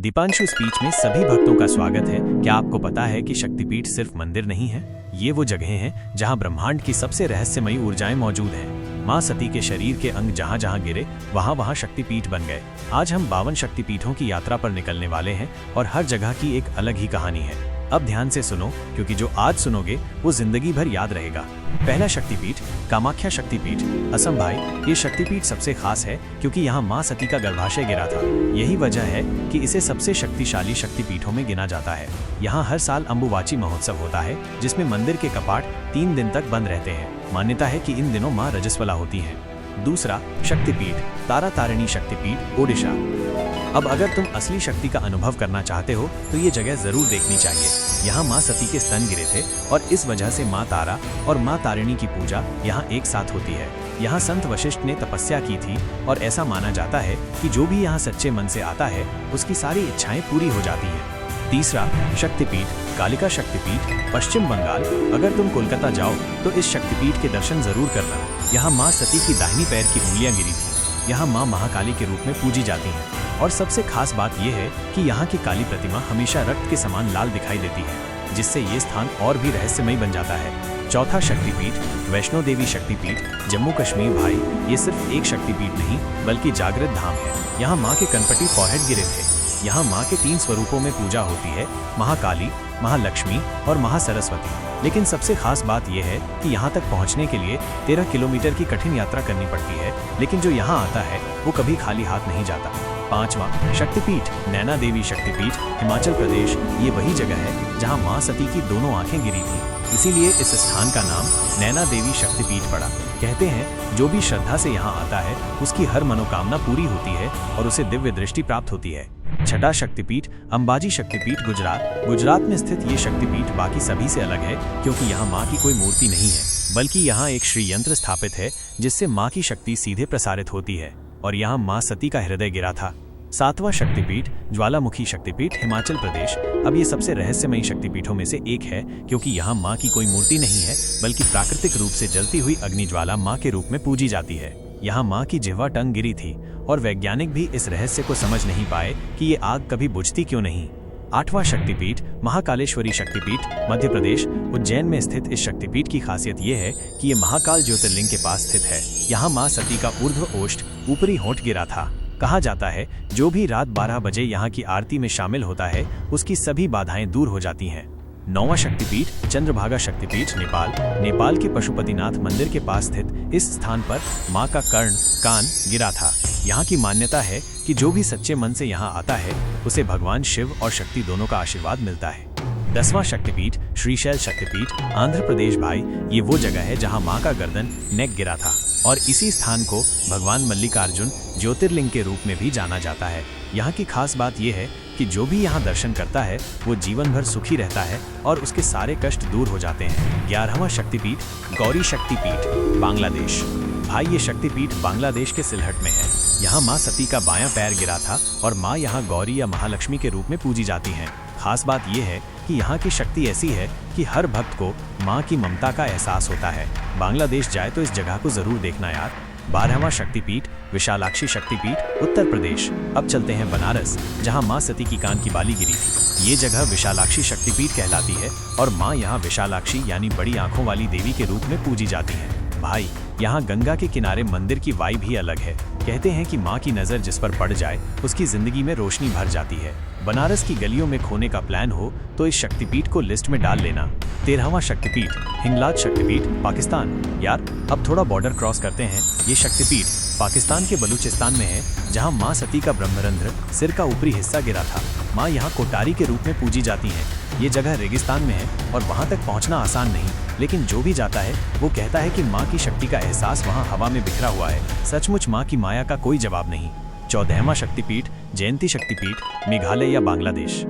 Deepanshu speech में सभी भक्तों का स्वागत है। क्या आपको पता है कि शक्तिपीठ सिर्फ मंदिर नहीं है, ये वो जगह हैं जहां ब्रह्मांड की सबसे रहस्यमयी ऊर्जाएं मौजूद हैं। मां सती के शरीर के अंग जहां जहां गिरे वहां वहां शक्तिपीठ बन गए। आज हम 52 शक्तिपीठों की यात्रा पर निकलने वाले हैं और हर जगह की एक अलग ही कहानी है। अब ध्यान से सुनो, क्योंकि जो आज सुनोगे वो जिंदगी भर याद रहेगा। पहला शक्तिपीठ कामाख्या शक्तिपीठ, असम। भाई, ये शक्तिपीठ सबसे खास है क्योंकि यहाँ मां सती का गर्भाशय गिरा था। यही वजह है कि इसे सबसे शक्तिशाली शक्तिपीठों में गिना जाता है। यहाँ हर साल अम्बुबाची महोत्सव होता है, जिसमें मंदिर के कपाट 3 दिन तक बंद रहते हैं। मान्यता है कि इन दिनों मां रजस्वला होती हैं। दूसरा शक्तिपीठ तारा तारिणी शक्तिपीठ, ओडिशा। अब अगर तुम असली शक्ति का अनुभव करना चाहते हो तो ये जगह जरूर देखनी चाहिए। यहाँ माँ सती के स्तन गिरे थे और इस वजह से माँ तारा और माँ तारिणी की पूजा यहाँ एक साथ होती है। यहाँ संत वशिष्ठ ने तपस्या की थी और ऐसा माना जाता है कि जो भी यहाँ सच्चे मन से आता है उसकी सारी इच्छाएं पूरी हो जाती हैं। तीसरा शक्तिपीठ कालिका शक्तिपीठ, पश्चिम बंगाल। अगर तुम कोलकाता जाओ तो इस शक्तिपीठ के दर्शन जरूर करना। यहाँ माँ सती की दाहिनी पैर की उंगलियां गिरी थी। यहाँ माँ महाकाली के रूप में पूजी जाती हैं और सबसे खास बात यह है कि यहाँ की काली प्रतिमा हमेशा रक्त के समान लाल दिखाई देती है, जिससे ये स्थान और भी रहस्यमयी बन जाता है। चौथा शक्तिपीठ वैष्णो देवी शक्तिपीठ, जम्मू कश्मीर। भाई, ये सिर्फ एक शक्तिपीठ नहीं बल्कि जागृत धाम है। यहाँ माँ के कनपटी फॉरहेड गिरे थे। यहाँ माँ के 3 स्वरूपों में पूजा होती है, महाकाली, महालक्ष्मी और महासरस्वती। लेकिन सबसे खास बात यह है कि यहाँ तक पहुँचने के लिए 13 किलोमीटर की कठिन यात्रा करनी पड़ती है, लेकिन जो यहाँ आता है वो कभी खाली हाथ नहीं जाता। पांचवा शक्तिपीठ नैना देवी शक्तिपीठ, हिमाचल प्रदेश। ये वही जगह है जहाँ माँ सती की दोनों आंखें गिरी थी, इसीलिए इस स्थान का नाम नैना देवी शक्तिपीठ पड़ा। कहते हैं जो भी श्रद्धा से यहाँ आता है उसकी हर मनोकामना पूरी होती है और उसे दिव्य दृष्टि प्राप्त होती है। छठा शक्तिपीठ अंबाजी शक्तिपीठ, गुजरात। गुजरात में स्थित ये शक्तिपीठ बाकी सभी से अलग है क्योंकि यहाँ माँ की कोई मूर्ति नहीं है, बल्कि यहाँ एक श्री यंत्र स्थापित है जिससे माँ की शक्ति सीधे प्रसारित होती है और यहाँ माँ सती का हृदय गिरा था। सातवां शक्तिपीठ ज्वालामुखी शक्तिपीठ, हिमाचल प्रदेश। अब ये सबसे रहस्यमयी शक्तिपीठों में से एक है क्योंकि यहाँ माँ की कोई मूर्ति नहीं है बल्कि प्राकृतिक रूप से जलती हुई अग्नि ज्वाला माँ के रूप में पूजी जाती है। यहाँ माँ की जिह्वा टंग गिरी थी और वैज्ञानिक भी इस रहस्य को समझ नहीं पाए कि ये आग कभी बुझती क्यों नहीं। आठवां शक्तिपीठ महाकालेश्वरी शक्तिपीठ, मध्य प्रदेश। उज्जैन में स्थित इस शक्तिपीठ की खासियत ये है कि ये महाकाल ज्योतिर्लिंग के पास स्थित है। यहाँ माँ सती का ऊर्ध्व ओष्ठ ऊपरी होंठ गिरा था। कहा जाता है जो भी रात 12 बजे यहाँ की आरती में शामिल होता है उसकी सभी बाधाएं दूर हो जाती हैं। 9वां शक्तिपीठ चंद्रभागा शक्तिपीठ, नेपाल। नेपाल के पशुपतिनाथ मंदिर के पास स्थित इस स्थान पर माँ का कान गिरा था। यहाँ की मान्यता है कि जो भी सच्चे मन से यहाँ आता है उसे भगवान शिव और शक्ति दोनों का आशीर्वाद मिलता है। 10वां शक्तिपीठ श्रीशैल शक्तिपीठ, आंध्र प्रदेश। भाई, ये वो जगह है जहाँ माँ का गर्दन नेक गिरा था और इसी स्थान को भगवान मल्लिकार्जुन ज्योतिर्लिंग के रूप में भी जाना जाता है। यहाँ की खास बात यह है कि जो भी यहाँ दर्शन करता है वो जीवन भर सुखी रहता है और उसके सारे कष्ट दूर हो जाते हैं। 11वां शक्तिपीठ गौरी शक्तिपीठ, बांग्लादेश। भाई, ये शक्तिपीठ बांग्लादेश के सिलहट में है। यहाँ माँ सती का बायां पैर गिरा था और माँ यहाँ गौरी या महालक्ष्मी के रूप में पूजी जाती हैं। खास बात यह है कि यहाँ की शक्ति ऐसी है कि हर भक्त को माँ की ममता का एहसास होता है। बांग्लादेश जाए तो इस जगह को जरूर देखना यार। 12वां शक्तिपीठ विशालाक्षी शक्तिपीठ, उत्तर प्रदेश। अब चलते हैं बनारस, जहाँ माँ सती की कान की बाली गिरी थी। ये जगह विशालाक्षी शक्तिपीठ कहलाती है और माँ यहाँ विशालाक्षी यानी बड़ी आंखों वाली देवी के रूप में पूजी जाती है। भाई, यहाँ गंगा के किनारे मंदिर की वाइब भी अलग है। कहते हैं कि माँ की नज़र जिस पर पड़ जाए उसकी जिंदगी में रोशनी भर जाती है। बनारस की गलियों में खोने का प्लान हो तो इस शक्तिपीठ को लिस्ट में डाल लेना। 13वां शक्तिपीठ हिंगलाज शक्तिपीठ, पाकिस्तान। यार, अब थोड़ा बॉर्डर क्रॉस करते हैं। ये शक्तिपीठ पाकिस्तान के बलूचिस्तान में है, जहाँ माँ सती का ब्रह्मरंध्र सिर का ऊपरी हिस्सा गिरा था। माँ यहाँ कोटारी के रूप में पूजी जाती हैं। ये जगह रेगिस्तान में है और वहाँ तक पहुँचना आसान नहीं, लेकिन जो भी जाता है वो कहता है कि माँ की शक्ति का एहसास वहाँ हवा में बिखरा हुआ है। सचमुच माँ की माया का कोई जवाब नहीं। 14वां शक्तिपीठ जयंती शक्तिपीठ, मेघालय या बांग्लादेश।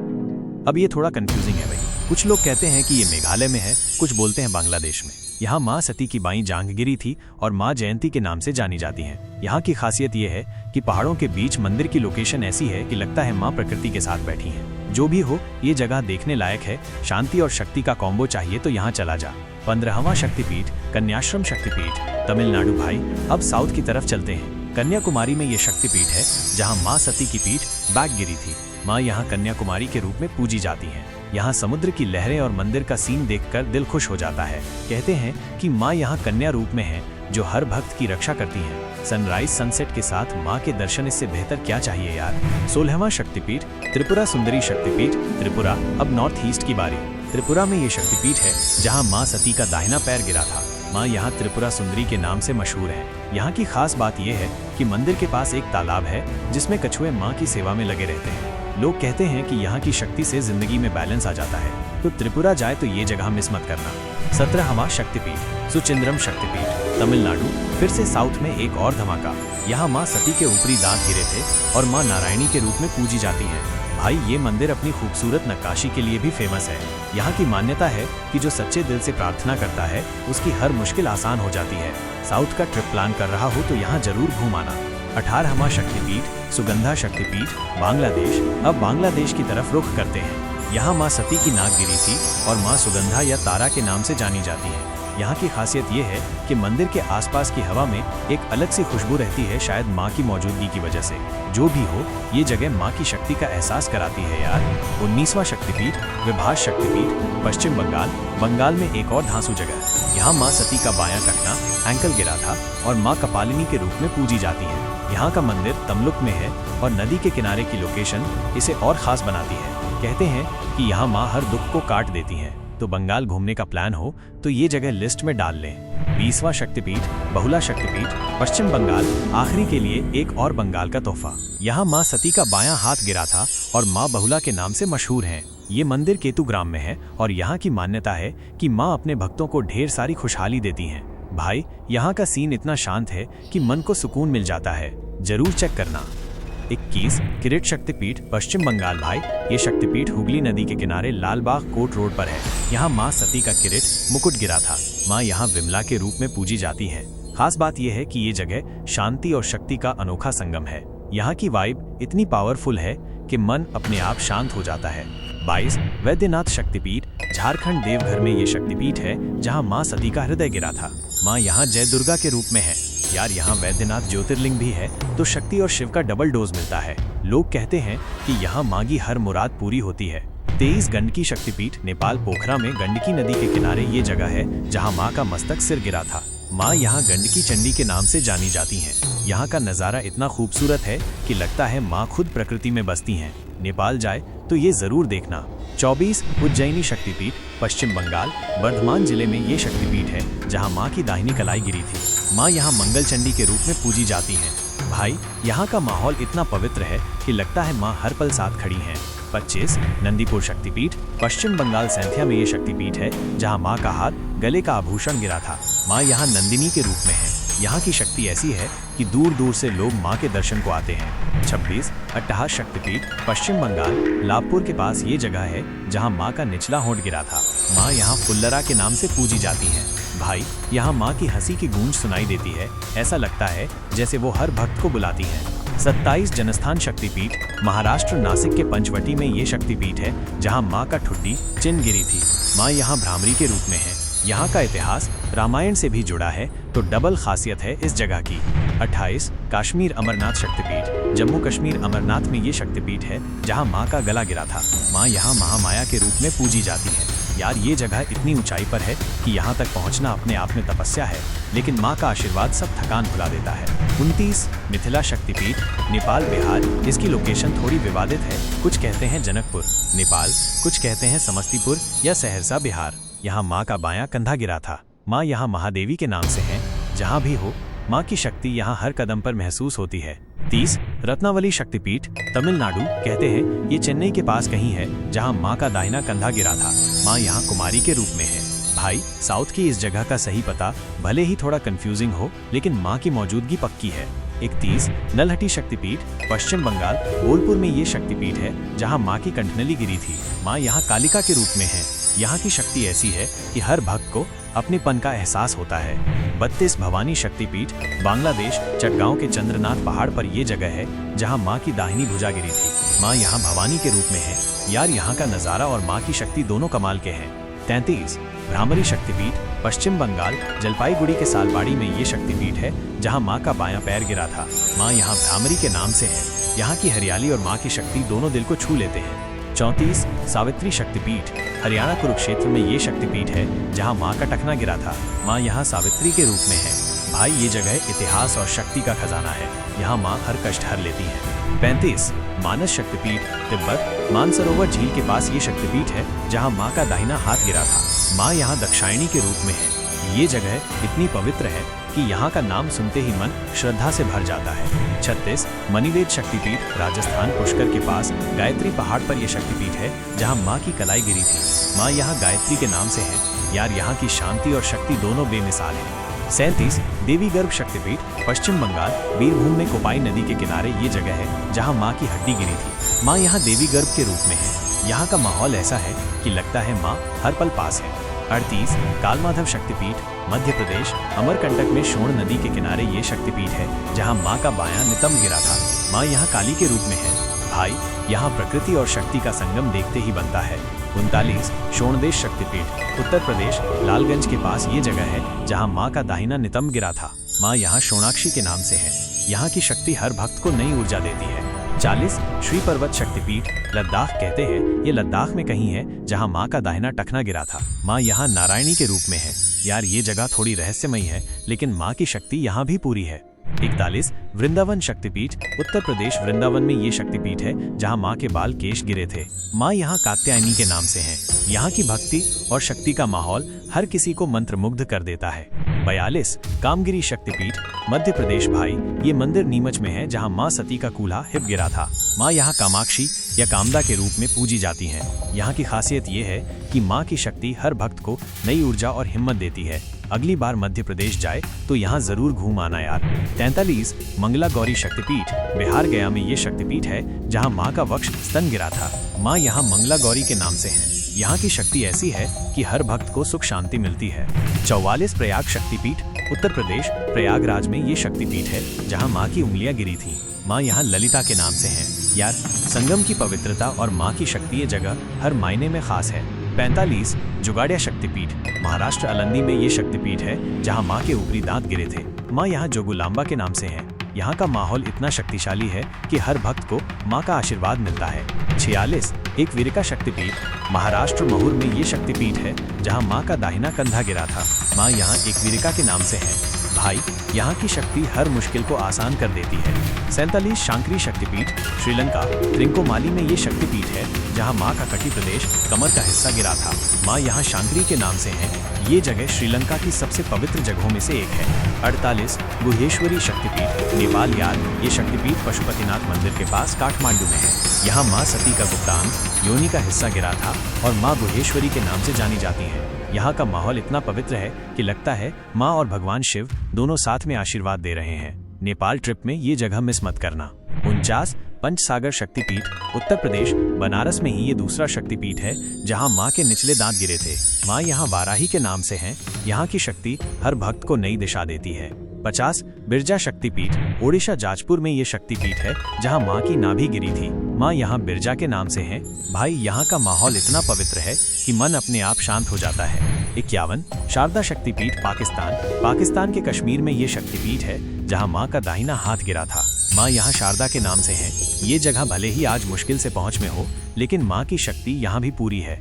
अब ये थोड़ा कंफ्यूजिंग है भाई। कुछ लोग कहते हैं कि ये मेघालय में है, कुछ बोलते हैं बांग्लादेश में। यहाँ माँ सती की बाईं जांघ गिरी थी और माँ जयंती के नाम से जानी जाती हैं। यहाँ की खासियत ये है कि पहाड़ों के बीच मंदिर की लोकेशन ऐसी है कि लगता है माँ प्रकृति के साथ बैठी हैं। जो भी हो, ये जगह देखने लायक है। शांति और शक्ति का कॉम्बो चाहिए तो यहाँ चला जा। 15वां शक्तिपीठ कन्याश्रम शक्तिपीठ, तमिलनाडु। भाई, अब साउथ की तरफ चलते हैं। कन्याकुमारी में ये शक्तिपीठ है जहाँ माँ सती की पीठ बैक गिरी थी। माँ यहाँ कन्याकुमारी के रूप में पूजी जाती हैं। यहाँ समुद्र की लहरें और मंदिर का सीन देखकर दिल खुश हो जाता है। कहते हैं कि माँ यहाँ कन्या रूप में है जो हर भक्त की रक्षा करती हैं। सनराइज सनसेट के साथ माँ के दर्शन इससे बेहतर क्या चाहिए यार। 16वां शक्तिपीठ त्रिपुरा सुंदरी शक्तिपीठ त्रिपुरा। अब नॉर्थ ईस्ट की बारी। त्रिपुरा में ये शक्तिपीठ है जहाँ माँ सती का दाहिना पैर गिरा था। माँ यहाँ त्रिपुरा सुंदरी के नाम से मशहूर है। यहाँ की खास बात यह है कि मंदिर के पास एक तालाब है जिसमें कछुए माँ की सेवा में लगे रहते हैं। लोग कहते हैं कि यहाँ की शक्ति से जिंदगी में बैलेंस आ जाता है। तो त्रिपुरा जाए तो ये जगह मिस मत करना। 17वां शक्तिपीठ सुचिंद्रम शक्तिपीठ तमिलनाडु। फिर से साउथ में एक और धमाका। यहाँ माँ सती के ऊपरी दांत गिरे थे और माँ नारायणी के रूप में पूजी जाती है। भाई ये मंदिर अपनी खूबसूरत नक्काशी के लिए भी फेमस है। यहाँ की मान्यता है कि जो सच्चे दिल से प्रार्थना करता है उसकी हर मुश्किल आसान हो जाती है। साउथ का ट्रिप प्लान कर रहा हो तो यहाँ जरूर घूम आना। 18वां शक्तिपीठ सुगंधा शक्तिपीठ बांग्लादेश। अब बांग्लादेश की तरफ रुख करते हैं। यहाँ माँ सती की नाक गिरी थी और माँ सुगंधा या तारा के नाम से जानी जाती है। यहाँ की खासियत ये है कि मंदिर के आसपास की हवा में एक अलग सी खुशबू रहती है, शायद माँ की मौजूदगी की वजह से। जो भी हो, ये जगह माँ की शक्ति का एहसास कराती है यार। 19वां शक्तिपीठ विभास शक्तिपीठ पश्चिम बंगाल। बंगाल में एक और धांसू जगह। यहाँ माँ सती का बायां टखना एंकल गिरा था और माँ कपालिनी के रूप में पूजी जाती है। यहाँ का मंदिर तमलुक में है और नदी के किनारे की लोकेशन इसे और खास बनाती है। कहते हैं कि यहाँ माँ हर दुख को काट देती हैं। तो बंगाल घूमने का प्लान हो तो ये जगह लिस्ट में डाल लें। 20वां शक्तिपीठ बहुला शक्तिपीठ पश्चिम बंगाल। आखिरी के लिए एक और बंगाल का तोहफा। यहाँ माँ सती का बायां हाथ गिरा था और माँ बहुला के नाम से मशहूर हैं। ये मंदिर केतुग्राम में है और यहाँ की मान्यता है कि माँ अपने भक्तों को ढेर सारी खुशहाली देती हैं। भाई यहाँ का सीन इतना शांत है कि मन को सुकून मिल जाता है। जरूर चेक करना। 21 किरीट शक्तिपीठ पश्चिम बंगाल। भाई ये शक्तिपीठ हुगली नदी के किनारे लालबाग कोट रोड पर है। यहाँ माँ सती का किरीट मुकुट गिरा था। माँ यहाँ विमला के रूप में पूजी जाती है। खास बात यह है कि ये जगह शांति और शक्ति का अनोखा संगम है। यहाँ की वाइब इतनी पावरफुल है कि मन अपने आप शांत हो जाता है। 22 वैद्यनाथ शक्तिपीठ झारखंड। देवघर में ये शक्तिपीठ है जहाँ माँ सती का हृदय गिरा था। माँ यहाँ जय दुर्गा के रूप में है। यार यहाँ वैद्यनाथ ज्योतिर्लिंग भी है तो शक्ति और शिव का डबल डोज मिलता है। लोग कहते हैं कि यहाँ मांगी हर मुराद पूरी होती है। 23 गंडकी शक्तिपीठ नेपाल पोखरा में गंडकी नदी के किनारे ये जगह है जहाँ माँ का मस्तक सिर गिरा था। माँ यहाँ गंडकी चंडी के नाम से जानी जाती हैं। यहाँ का नज़ारा इतना खूबसूरत है कि लगता है माँ खुद प्रकृति में बसती हैं। नेपाल जाए तो ये जरूर देखना। 24 उज्जैनी शक्तिपीठ पश्चिम बंगाल। बर्धमान जिले में ये शक्तिपीठ है जहाँ माँ की दाहिनी कलाई गिरी थी। माँ यहाँ मंगल चंडी के रूप में पूजी जाती हैं। भाई यहाँ का माहौल इतना पवित्र है कि लगता है माँ हर पल साथ खड़ी हैं। 25 नंदीपुर शक्तिपीठ पश्चिम बंगाल। सैंथिया में ये शक्तिपीठ है जहाँ माँ का हाथ गले का आभूषण गिरा था। माँ यहाँ नंदिनी के रूप में है। यहाँ की शक्ति ऐसी है कि दूर दूर से लोग माँ के दर्शन को आते हैं। 26 अट्टहास शक्तिपीठ पश्चिम बंगाल। लाभपुर के पास ये जगह है जहाँ माँ का निचला होंठ गिरा था। माँ यहाँ फुल्लरा के नाम से पूजी जाती हैं। भाई यहाँ माँ की हंसी की गूंज सुनाई देती है। ऐसा लगता है जैसे वो हर भक्त को बुलाती हैं। 27 जनस्थान शक्तिपीठ महाराष्ट्र। नासिक के पंचवटी में ये शक्तिपीठ है जहाँ माँ का ठुड्डी चिन्ह गिरी थी। माँ यहाँ भ्रामरी के रूप में है। यहाँ का इतिहास रामायण से भी जुड़ा है तो डबल खासियत है इस जगह की। 28 कश्मीर अमरनाथ शक्तिपीठ जम्मू कश्मीर। अमरनाथ में ये शक्तिपीठ है जहाँ माँ का गला गिरा था। माँ यहाँ महामाया के रूप में पूजी जाती है। यार ये जगह इतनी ऊंचाई पर है कि यहाँ तक पहुँचना अपने आप में तपस्या है, लेकिन माँ का आशीर्वाद सब थकान भुला देता है। 29 मिथिला शक्तिपीठ नेपाल बिहार। इसकी लोकेशन थोड़ी विवादित है। कुछ कहते हैं जनकपुर नेपाल, कुछ कहते हैं समस्तीपुर या सहरसा बिहार। यहाँ माँ का बायां कंधा गिरा था। माँ यहाँ महादेवी के नाम से हैं। जहाँ भी हो माँ की शक्ति यहाँ हर कदम पर महसूस होती है। 30 रत्नावली शक्तिपीठ तमिलनाडु। कहते हैं ये चेन्नई के पास कहीं है जहाँ माँ का दाहिना कंधा गिरा था। माँ यहाँ कुमारी के रूप में है। भाई साउथ की इस जगह का सही पता भले ही थोड़ा कंफ्यूजिंग हो लेकिन माँ की मौजूदगी पक्की है। 31 नलहटी शक्तिपीठ पश्चिम बंगाल। बोलपुर में ये शक्तिपीठ है जहाँ माँ की कंठनली गिरी थी। माँ यहाँ कालिका के रूप में है। यहाँ की शक्ति ऐसी है कि हर भक्त को अपनेपन का एहसास होता है। 32 भवानी शक्तिपीठ बांग्लादेश। चटगांव के चंद्रनाथ पहाड़ पर ये जगह है जहाँ माँ की दाहिनी भुजा गिरी थी। माँ यहाँ भवानी के रूप में है। यार यहाँ का नज़ारा और माँ की शक्ति दोनों कमाल के हैं। 33 भ्रामरी शक्तिपीठ पश्चिम बंगाल। जलपाईगुड़ी के सालबाड़ी में ये शक्तिपीठ है जहाँ माँ का बायां पैर गिरा था। माँ यहाँ भ्रामरी के नाम से है। यहाँ की हरियाली और माँ की शक्ति दोनों दिल को छू लेते हैं। 34 सावित्री शक्तिपीठ। हरियाणा कुरुक्षेत्र में ये शक्तिपीठ है जहाँ माँ का टखना गिरा था। माँ यहाँ सावित्री के रूप में है। भाई ये जगह इतिहास और शक्ति का खजाना है। यहाँ माँ हर कष्ट हर लेती है। 35 मानस शक्तिपीठ। तिब्बत मानसरोवर झील के पास ये शक्तिपीठ है जहाँ माँ का दाहिना हाथ गिरा था। माँ यहाँ दक्षायणी के रूप में है। ये जगह इतनी पवित्र है कि यहाँ का नाम सुनते ही मन श्रद्धा से भर जाता है। 36 मणिवेद शक्तिपीठ। राजस्थान पुष्कर के पास गायत्री पहाड़ पर यह शक्तिपीठ है जहाँ माँ की कलाई गिरी थी। माँ यहाँ गायत्री के नाम से है। यार यहाँ की शांति और शक्ति दोनों बेमिसाल है। 37 देवी गर्भ शक्तिपीठ। पश्चिम बंगाल बीरभूम में कोपाई नदी के किनारे ये जगह है जहाँ माँ की हड्डी गिरी थी। माँ यहाँ देवी गर्भ के रूप में है। यहाँ का माहौल ऐसा है कि लगता है माँ हर पल पास है। 38 कालमाधव शक्तिपीठ। मध्य प्रदेश अमरकंटक में शोण नदी के किनारे ये शक्तिपीठ है जहाँ माँ का बायां नितंब गिरा था। माँ यहाँ काली के रूप में है। भाई यहाँ प्रकृति और शक्ति का संगम देखते ही बनता है। 39 शोणदेश शक्तिपीठ। उत्तर प्रदेश लालगंज के पास ये जगह है जहाँ माँ का दाहिना नितंब गिरा था। माँ यहाँ शोणाक्षी के नाम से है। यहाँ की शक्ति हर भक्त को नई ऊर्जा देती है। 40 श्री पर्वत शक्तिपीठ। लद्दाख कहते हैं ये लद्दाख में कहीं है जहाँ माँ का दाहिना टखना गिरा था। माँ यहाँ नारायणी के रूप में है। यार ये जगह थोड़ी रहस्यमयी है लेकिन माँ की शक्ति यहाँ भी पूरी है। 41 वृंदावन शक्तिपीठ। उत्तर प्रदेश वृंदावन में ये शक्तिपीठ है जहाँ माँ के बाल केश गिरे थे। माँ यहाँ कात्यायनी के नाम से है। यहाँ की भक्ति और शक्ति का माहौल हर किसी को मंत्रमुग्ध कर देता है। 42 कामगिरी शक्तिपीठ। मध्य प्रदेश। भाई ये मंदिर नीमच में है जहाँ माँ सती का कूल्हा हिप गिरा था। माँ यहाँ कामाक्षी या कामदा के रूप में पूजी जाती हैं। यहाँ की खासियत ये है कि माँ की शक्ति हर भक्त को नई ऊर्जा और हिम्मत देती है। अगली बार मध्य प्रदेश जाए तो यहाँ जरूर घूम आना यार। 43 मंगला गौरी शक्तिपीठ। बिहार गया में ये शक्तिपीठ है जहाँ माँ का वक्ष स्तन गिरा था। माँ यहाँ मंगला गौरी के नाम से है। यहाँ की शक्ति ऐसी है कि हर भक्त को सुख शांति मिलती है। 44 प्रयाग शक्तिपीठ। उत्तर प्रदेश प्रयागराज में ये शक्तिपीठ है जहाँ माँ की उंगलियां गिरी थी। माँ यहाँ ललिता के नाम से है। यार संगम की पवित्रता और माँ की शक्ति ये जगह हर मायने में खास है। 45 जुगाड़िया शक्तिपीठ। महाराष्ट्र अलंदी में ये शक्तिपीठ है जहाँ माँ के ऊपरी दांत गिरे थे। माँ यहाँ जोगुलांबा के नाम से है। यहाँ का माहौल इतना शक्तिशाली है कि हर भक्त को माँ का आशीर्वाद मिलता है। 46 एक वीरिका शक्तिपीठ। महाराष्ट्र महूर में ये शक्तिपीठ है जहाँ माँ का दाहिना कंधा गिरा था। माँ यहाँ एक वीरिका के नाम से है। भाई यहाँ की शक्ति हर मुश्किल को आसान कर देती है। 47 शांकरी शक्तिपीठ। श्रीलंका त्रिंकोमाली में ये शक्तिपीठ है जहाँ माँ का कटी प्रदेश कमर का हिस्सा गिरा था। माँ यहाँ शांकरी के नाम से है। ये जगह श्रीलंका की सबसे पवित्र जगहों में से एक है। 48 गुहेश्वरी शक्तिपीठ। नेपाल। यार ये शक्तिपीठ पशुपतिनाथ मंदिर के पास काठमांडू में है। यहाँ माँ सती का गुप्तांग योनि का हिस्सा गिरा था और माँ गुहेश्वरी के नाम से जानी जाती है। यहाँ का माहौल इतना पवित्र है कि लगता है माँ और भगवान शिव दोनों साथ में आशीर्वाद दे रहे हैं। नेपाल ट्रिप में ये जगह मिस मत करना। 49 पंचसागर शक्तिपीठ। उत्तर प्रदेश बनारस में ही ये दूसरा शक्तिपीठ है जहाँ माँ के निचले दांत गिरे थे। माँ यहाँ वाराही के नाम से है। यहाँ की शक्ति हर भक्त को नई दिशा देती है। 50 बिरजा शक्तिपीठ। ओडिशा जाजपुर में ये शक्तिपीठ है जहाँ माँ की नाभि गिरी थी। माँ यहाँ बिरजा के नाम से है। भाई यहाँ का माहौल इतना पवित्र है कि मन अपने आप शांत हो जाता है। 51 शारदा शक्तिपीठ। पाकिस्तान के कश्मीर में ये शक्तिपीठ है जहाँ माँ का दाहिना हाथ गिरा था। माँ यहाँ शारदा के नाम से है। ये जगह भले ही आज मुश्किल से पहुँच में हो लेकिन माँ की शक्ति यहाँ भी पूरी है।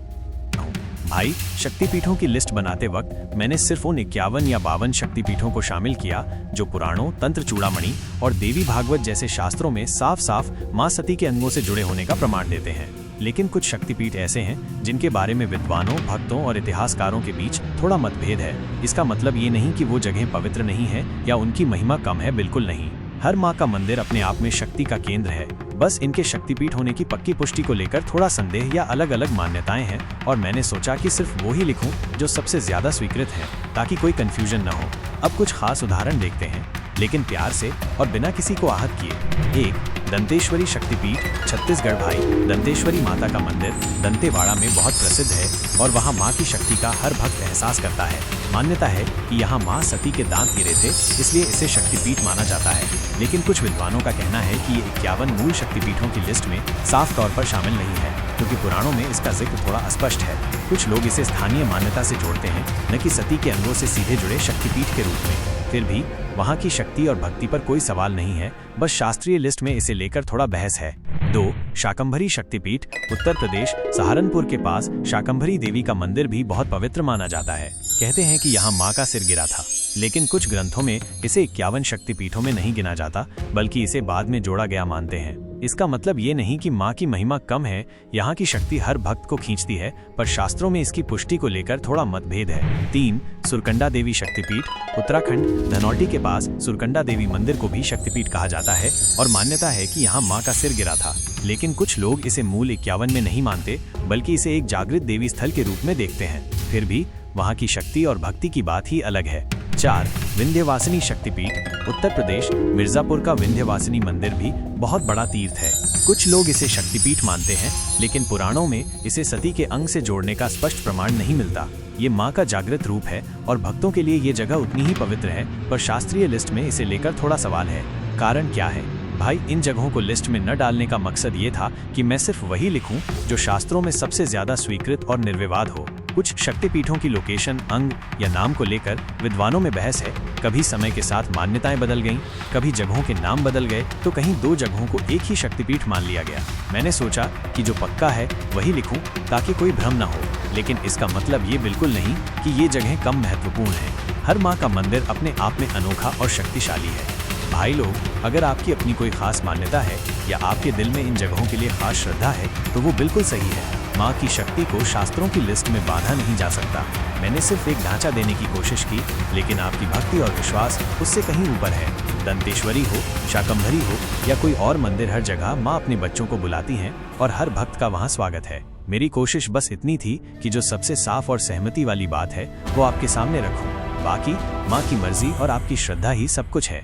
भाई शक्तिपीठों की लिस्ट बनाते वक्त मैंने सिर्फ उन 51 या 52 शक्तिपीठों को शामिल किया जो पुराणों, तंत्र चूड़ामणि और देवी भागवत जैसे शास्त्रों में साफ साफ माँ सती के अंगों से जुड़े होने का प्रमाण देते हैं। लेकिन कुछ शक्तिपीठ ऐसे हैं जिनके बारे में विद्वानों, भक्तों और इतिहासकारों के बीच थोड़ा मतभेद है। इसका मतलब ये नहीं कि वो जगह पवित्र नहीं है या उनकी महिमा कम है, बिल्कुल नहीं। हर माँ का मंदिर अपने आप में शक्ति का केंद्र है। बस इनके शक्तिपीठ होने की पक्की पुष्टि को लेकर थोड़ा संदेह या अलग अलग मान्यताएं हैं और मैंने सोचा कि सिर्फ वो ही लिखूं जो सबसे ज्यादा स्वीकृत है ताकि कोई कंफ्यूजन न हो। अब कुछ खास उदाहरण देखते हैं लेकिन प्यार से और बिना किसी को आहत किए। 1 दंतेश्वरी शक्तिपीठ। छत्तीसगढ़। भाई दंतेश्वरी माता का मंदिर दंतेवाड़ा में बहुत प्रसिद्ध है और वहाँ माँ की शक्ति का हर भक्त एहसास करता है। मान्यता है कि यहाँ माँ सती के दांत गिरे थे इसलिए इसे शक्तिपीठ माना जाता है। लेकिन कुछ विद्वानों का कहना है कि ये 51 मूल शक्तिपीठों की लिस्ट में साफ तौर पर शामिल नहीं है क्योंकि पुराणों में इसका जिक्र थोड़ा अस्पष्ट है। कुछ लोग इसे स्थानीय मान्यता से जोड़ते हैं न कि सती के अंगों से सीधे जुड़े शक्तिपीठ के रूप में। फिर भी वहाँ की शक्ति और भक्ति पर कोई सवाल नहीं है, बस शास्त्रीय लिस्ट में इसे लेकर थोड़ा बहस है। 2. शाकंभरी शक्तिपीठ, उत्तर प्रदेश सहारनपुर के पास शाकंभरी देवी का मंदिर भी बहुत पवित्र माना जाता है। कहते हैं कि यहाँ माँ का सिर गिरा था, लेकिन कुछ ग्रंथों में इसे 51 शक्तिपीठों में नहीं गिना जाता, बल्कि इसे बाद में जोड़ा गया मानते हैं। इसका मतलब ये नहीं कि माँ की महिमा कम है, यहाँ की शक्ति हर भक्त को खींचती है, पर शास्त्रों में इसकी पुष्टि को लेकर थोड़ा मतभेद है। 3. सुरकंडा देवी शक्तिपीठ, उत्तराखंड धनौल्टी के पास सुरकंडा देवी मंदिर को भी शक्तिपीठ कहा जाता है और मान्यता है कि यहाँ माँ का सिर गिरा था, लेकिन कुछ लोग इसे मूल 51 में नहीं मानते, बल्कि इसे एक जागृत देवी स्थल के रूप में देखते हैं। फिर भी वहाँ की शक्ति और भक्ति की बात ही अलग है। 4. विंध्यवासिनी शक्तिपीठ, उत्तर प्रदेश मिर्जापुर का विंध्यवासिनी मंदिर भी बहुत बड़ा तीर्थ है। कुछ लोग इसे शक्तिपीठ मानते हैं, लेकिन पुराणों में इसे सती के अंग से जोड़ने का स्पष्ट प्रमाण नहीं मिलता। ये माँ का जागृत रूप है और भक्तों के लिए ये जगह उतनी ही पवित्र है, पर शास्त्रीय लिस्ट में इसे लेकर थोड़ा सवाल है। कारण क्या है? भाई, इन जगहों को लिस्ट में न डालने का मकसद ये था कि मैं सिर्फ वही लिखूं जो शास्त्रों में सबसे ज्यादा स्वीकृत और निर्विवाद हो। कुछ शक्तिपीठों की लोकेशन, अंग या नाम को लेकर विद्वानों में बहस है। कभी समय के साथ मान्यताएं बदल गईं, कभी जगहों के नाम बदल गए, तो कहीं 2 जगहों को एक ही शक्तिपीठ मान लिया गया। मैंने सोचा कि जो पक्का है वही लिखूं ताकि कोई भ्रम न हो, लेकिन इसका मतलब ये बिल्कुल नहीं कि ये जगह कम महत्वपूर्ण है। हर माँ का मंदिर अपने आप में अनोखा और शक्तिशाली है। भाई लोग, अगर आपकी अपनी कोई खास मान्यता है या आपके दिल में इन जगहों के लिए खास श्रद्धा है, तो वो बिल्कुल सही है। माँ की शक्ति को शास्त्रों की लिस्ट में बांधा नहीं जा सकता। मैंने सिर्फ एक ढांचा देने की कोशिश की, लेकिन आपकी भक्ति और विश्वास उससे कहीं ऊपर है। दंतेश्वरी हो, शाकंभरी हो या कोई और मंदिर, हर जगह माँ अपने बच्चों को बुलाती हैं और हर भक्त का वहाँ स्वागत है। मेरी कोशिश बस इतनी थी कि जो सबसे साफ और सहमति वाली बात है वो आपके सामने रखूं। बाकी माँ की मर्जी और आपकी श्रद्धा ही सब कुछ है।